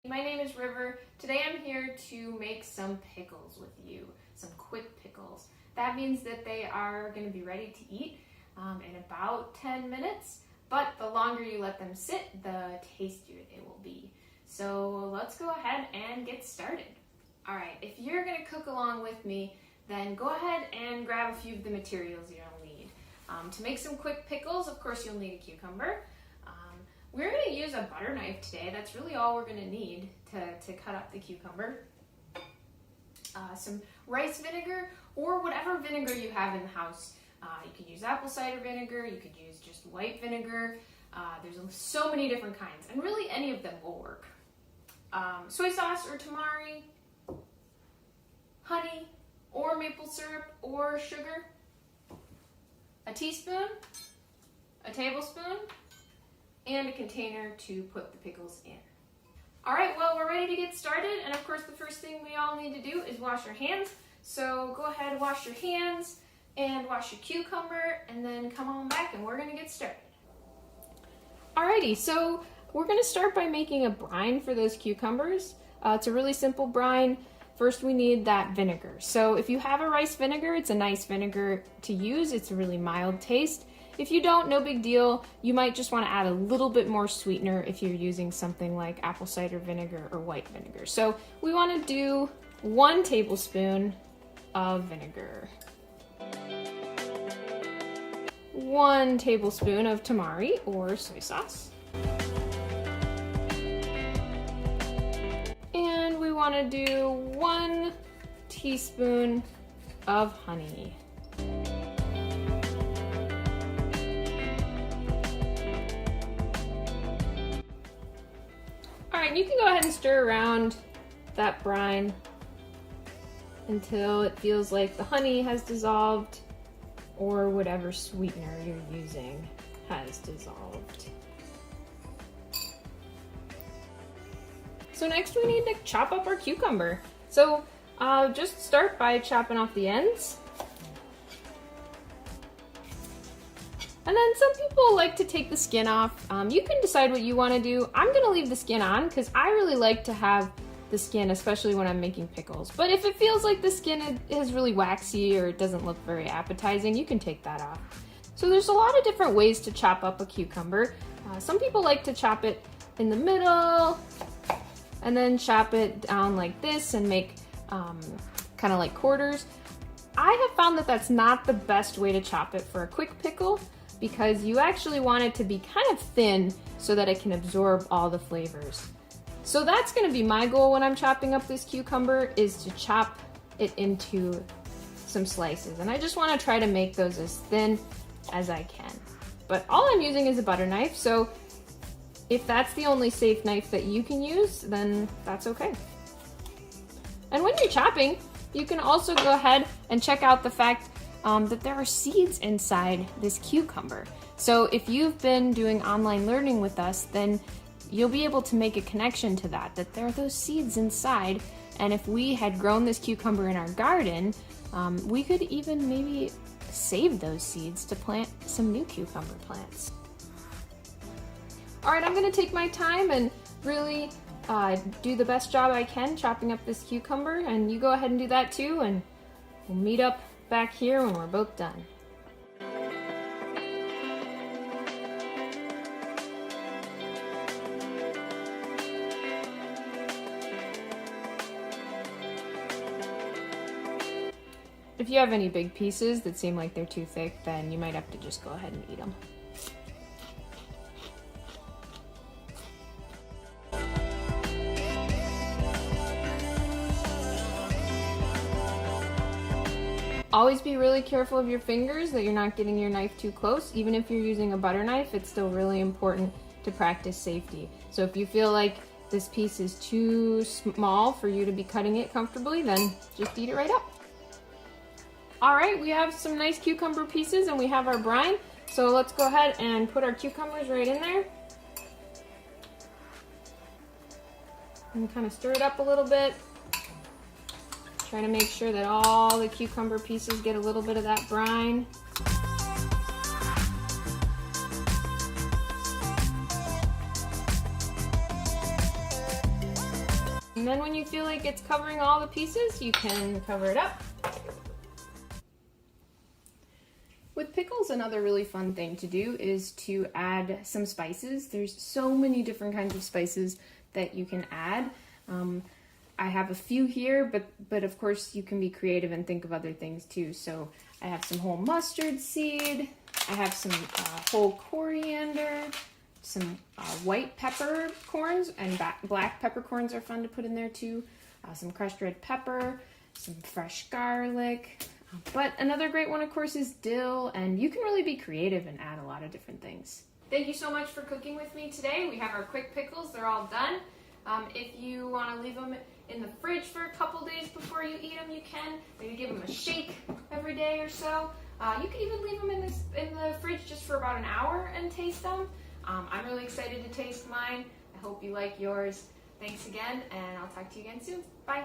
My name is River. Today I'm here to make some pickles with you, some quick pickles. That means that they are going to be ready to eat in about 10 minutes, but the longer you let them sit, the tastier it will be. So let's go ahead and get started. All right, if you're going to cook along with me, then go ahead and grab a few of the materials you'll need. To make some quick pickles, of course, you'll need a cucumber. We're going to use a butter knife today. That's really all we're going to need to cut up the cucumber. Some rice vinegar or whatever vinegar you have in the house. You could use apple cider vinegar, you could use just white vinegar. There's so many different kinds, and really any of them will work. Soy sauce or tamari, honey or maple syrup or sugar, a teaspoon, a tablespoon, and a container to put the pickles in. All right, well, we're ready to get started, and of course the first thing we all need to do is wash our hands. So go ahead and wash your hands and wash your cucumber, and then come on back and we're gonna get started. Alrighty, so we're gonna start by making a brine for those cucumbers. It's a really simple brine. First we need that vinegar. So if you have a rice vinegar, it's a nice vinegar to use. It's a really mild taste. If you don't, no big deal. You might just want to add a little bit more sweetener if you're using something like apple cider vinegar or white vinegar. So we want to do 1 tablespoon of vinegar, 1 tablespoon of tamari or soy sauce, and we want to do 1 teaspoon of honey. You can go ahead and stir around that brine until it feels like the honey has dissolved or whatever sweetener you're using has dissolved. So next we need to chop up our cucumber. So just start by chopping off the ends. And then some people like to take the skin off. You can decide what you want to do. I'm going to leave the skin on because I really like to have the skin, especially when I'm making pickles. But if it feels like the skin is really waxy or it doesn't look very appetizing, you can take that off. So there's a lot of different ways to chop up a cucumber. Some people like to chop it in the middle and then chop it down like this and make kind of like quarters. I have found that that's not the best way to chop it for a quick pickle, because you actually want it to be kind of thin so that it can absorb all the flavors. So that's going to be my goal when I'm chopping up this cucumber, is to chop it into some slices. And I just want to try to make those as thin as I can. But all I'm using is a butter knife, so if that's the only safe knife that you can use, then that's okay. And when you're chopping, you can also go ahead and check out the fact that there are seeds inside this cucumber. So if you've been doing online learning with us, then you'll be able to make a connection to that there are those seeds inside. And if we had grown this cucumber in our garden, we could even maybe save those seeds to plant some new cucumber plants. All right, I'm gonna take my time and really do the best job I can chopping up this cucumber, and you go ahead and do that too, and we'll meet up back here when we're both done. If you have any big pieces that seem like they're too thick, then you might have to just go ahead and eat them. Always be really careful of your fingers, that you're not getting your knife too close. Even if you're using a butter knife, it's still really important to practice safety. So if you feel like this piece is too small for you to be cutting it comfortably, then just eat it right up. All right, we have some nice cucumber pieces and we have our brine. So let's go ahead and put our cucumbers right in there. And kind of stir it up a little bit. Trying to make sure that all the cucumber pieces get a little bit of that brine. And then when you feel like it's covering all the pieces, you can cover it up. With pickles, another really fun thing to do is to add some spices. There's so many different kinds of spices that you can add. I have a few here, but of course you can be creative and think of other things too. So I have some whole mustard seed, I have some whole coriander, some white peppercorns, and black peppercorns are fun to put in there too, some crushed red pepper, some fresh garlic. But another great one, of course, is dill, and you can really be creative and add a lot of different things. Thank you so much for cooking with me today. We have our quick pickles. They're all done. If you want to leave them in the fridge for a couple days before you eat them, you can. Maybe give them a shake every day or so. You can even leave them in the fridge just for about an hour and taste them. I'm really excited to taste mine. I hope you like yours. Thanks again, and I'll talk to you again soon. Bye.